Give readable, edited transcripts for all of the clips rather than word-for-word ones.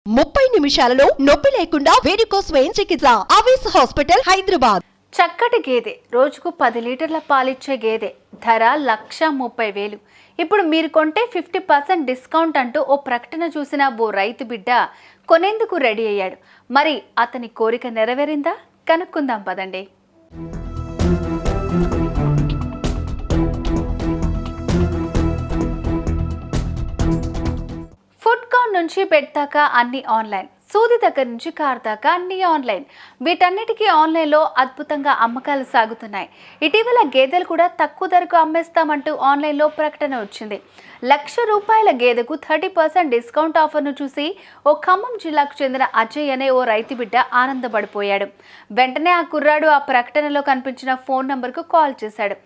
30 నిమిషాలలో నొప్పి లేకుండా వేడికోస్ స్వయం చికిత్స ఆవేశ హాస్పిటల్ హైదరాబాద్. చక్కటి గేదె రోజుకు 10 లీటర్ల పాలిచ్చే గేదె ధర 1,30,000. ఇప్పుడు మీరు కొంటే 50% డిస్కౌంట్ అంటూ ఓ ప్రకటన చూసిన ఓ రైతు బిడ్డ కొనేందుకు రెడీ అయ్యాడు. మరి అతని కోరిక నెరవేరిందా? కనుక్కుందాం పదండి. ఫుడ్ కార్న్ నుంచి బెడ్ దాకా అన్ని ఆన్లైన్, సూది దగ్గర నుంచి కార్ దాకా అన్ని ఆన్లైన్. వీటన్నిటికీ ఆన్లైన్లో అద్భుతంగా అమ్మకాలు సాగుతున్నాయి. ఇటీవల గేదెలు కూడా తక్కువ ధరకు అమ్మేస్తామంటూ ఆన్లైన్లో ప్రకటన వచ్చింది. ₹1,00,000 గేదెకు 30% డిస్కౌంట్ ఆఫర్ను చూసి ఓ ఖమ్మం జిల్లాకు చెందిన అజయ్ అనే ఓ రైతు బిడ్డ ఆనందపడిపోయాడు. వెంటనే ఆ కుర్రాడు ఆ ప్రకటనలో కనిపించిన ఫోన్ నంబర్కు కాల్ చేశాడు.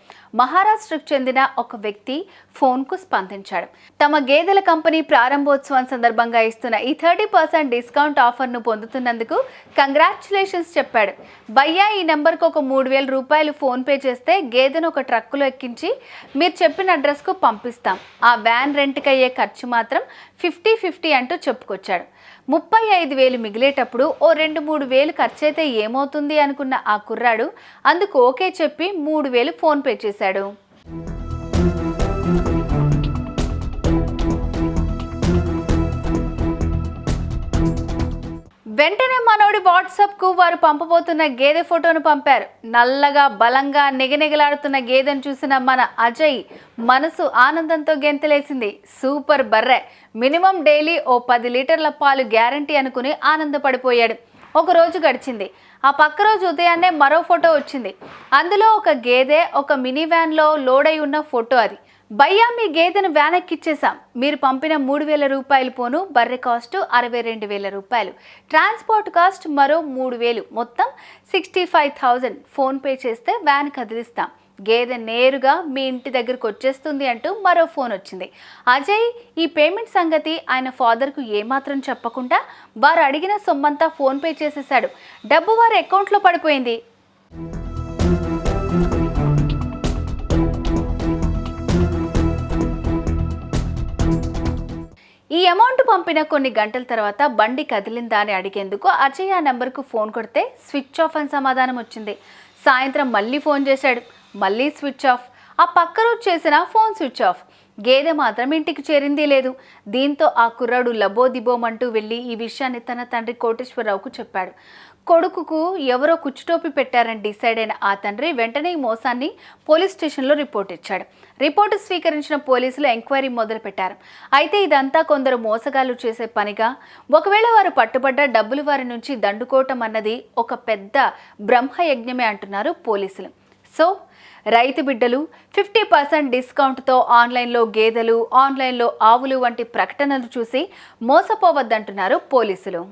మహారాష్ట్రకు చెందిన ఒక వ్యక్తి ఫోన్కు స్పందించాడు. తమ గేదెల కంపెనీ ప్రారంభోత్సవం సందర్భంగా ఇస్తున్న ఈ 30% డిస్కౌంట్ ఆఫర్ను పొందుతున్నందుకు కంగ్రాచ్యులేషన్స్ చెప్పాడు. భయ్యా, ఈ నెంబర్కు ఒక ₹3,000 ఫోన్పే చేస్తే గేదెను ఒక ట్రక్కులో ఎక్కించి మీరు చెప్పిన అడ్రస్కు పంపిస్తాం. ఆ వ్యాన్ రెంట్కి అయ్యే ఖర్చు మాత్రం 50-50 అంటూ చెప్పుకొచ్చాడు. 35,000 మిగిలేటప్పుడు ఓ 2-3 వేలు ఖర్చయితే ఏమవుతుంది అనుకున్న ఆ కుర్రాడు అందుకు ఓకే చెప్పి 3,000 ఫోన్పే చేశాడు. వెంటనే మనోడి వాట్సాప్కు వారు పంపబోతున్న గేదె ఫోటోను పంపారు. నల్లగా బలంగా నిగనిగలాడుతున్న గేదెను చూసిన మన అజయ్ మనసు ఆనందంతో గెంతలేసింది. సూపర్ బర్రె, మినిమం డైలీ ఓ 10 లీటర్ల పాలు గ్యారంటీ అనుకుని ఆనందపడిపోయాడు. ఒక రోజు గడిచింది. ఆ పక్క రోజు ఉదయాన్నే మరో ఫోటో వచ్చింది. అందులో ఒక గేదె ఒక మినీ వ్యాన్లో లోడ్ అయి ఉన్న ఫోటో అది. భయ్యా, మీ గేదెను వ్యాన్ ఎక్కిచ్చేసాం. మీరు పంపిన ₹3,000 పోను బర్రె కాస్ట్ ₹65,000, ట్రాన్స్పోర్ట్ కాస్ట్ మరో 3,000, మొత్తం 65,000 ఫోన్పే చేస్తే వ్యాన్ కదిలిస్తాం. గేదె నేరుగా మీ ఇంటి దగ్గరకు వచ్చేస్తుంది అంటూ మరో ఫోన్ వచ్చింది. అజయ్ ఈ పేమెంట్ సంగతి ఆయన ఫాదర్కు ఏమాత్రం చెప్పకుండా వారు అడిగిన సొమ్మంతా ఫోన్పే చేసేశాడు. డబ్బు వారి అకౌంట్లో పడిపోయింది. ఈ అమౌంట్ పంపిన కొన్ని గంటల తర్వాత బండి కదిలిందా అని అడిగేందుకు అజయ్ ఆ నెంబర్కు ఫోన్ కొడితే స్విచ్ ఆఫ్ అని సమాధానం వచ్చింది. సాయంత్రం మళ్ళీ ఫోన్ చేశాడు, మళ్ళీ స్విచ్ ఆఫ్. ఆ పక్క రోజు చేసిన ఫోన్ స్విచ్ ఆఫ్. గేదె మాత్రం ఇంటికి చేరింది లేదు. దీంతో ఆ కుర్రాడు లబోదిబోమంటూ వెళ్ళి ఈ విషయాన్ని తన తండ్రి కోటేశ్వరరావుకు చెప్పాడు. కొడుకుకు ఎవరో కుచ్చుటోపి పెట్టారని డిసైడ్ అయిన ఆ తండ్రి వెంటనే ఈ మోసాన్ని పోలీస్ స్టేషన్లో రిపోర్ట్ ఇచ్చాడు. రిపోర్టు స్వీకరించిన పోలీసులు ఎంక్వైరీ మొదలుపెట్టారు. అయితే ఇదంతా కొందరు మోసగాళ్లు చేసే పనిగా, ఒకవేళ వారు పట్టుబడ్డ డబ్బులు వారి నుంచి దండుకోవటం అన్నది ఒక పెద్ద బ్రహ్మయజ్ఞమే అంటున్నారు పోలీసులు. సో రైతు బిడ్డలు 50% డిస్కౌంట్తో ఆన్లైన్లో గేదెలు, ఆన్లైన్లో ఆవులు వంటి ప్రకటనలు చూసి మోసపోవద్దంటున్నారు పోలీసులు.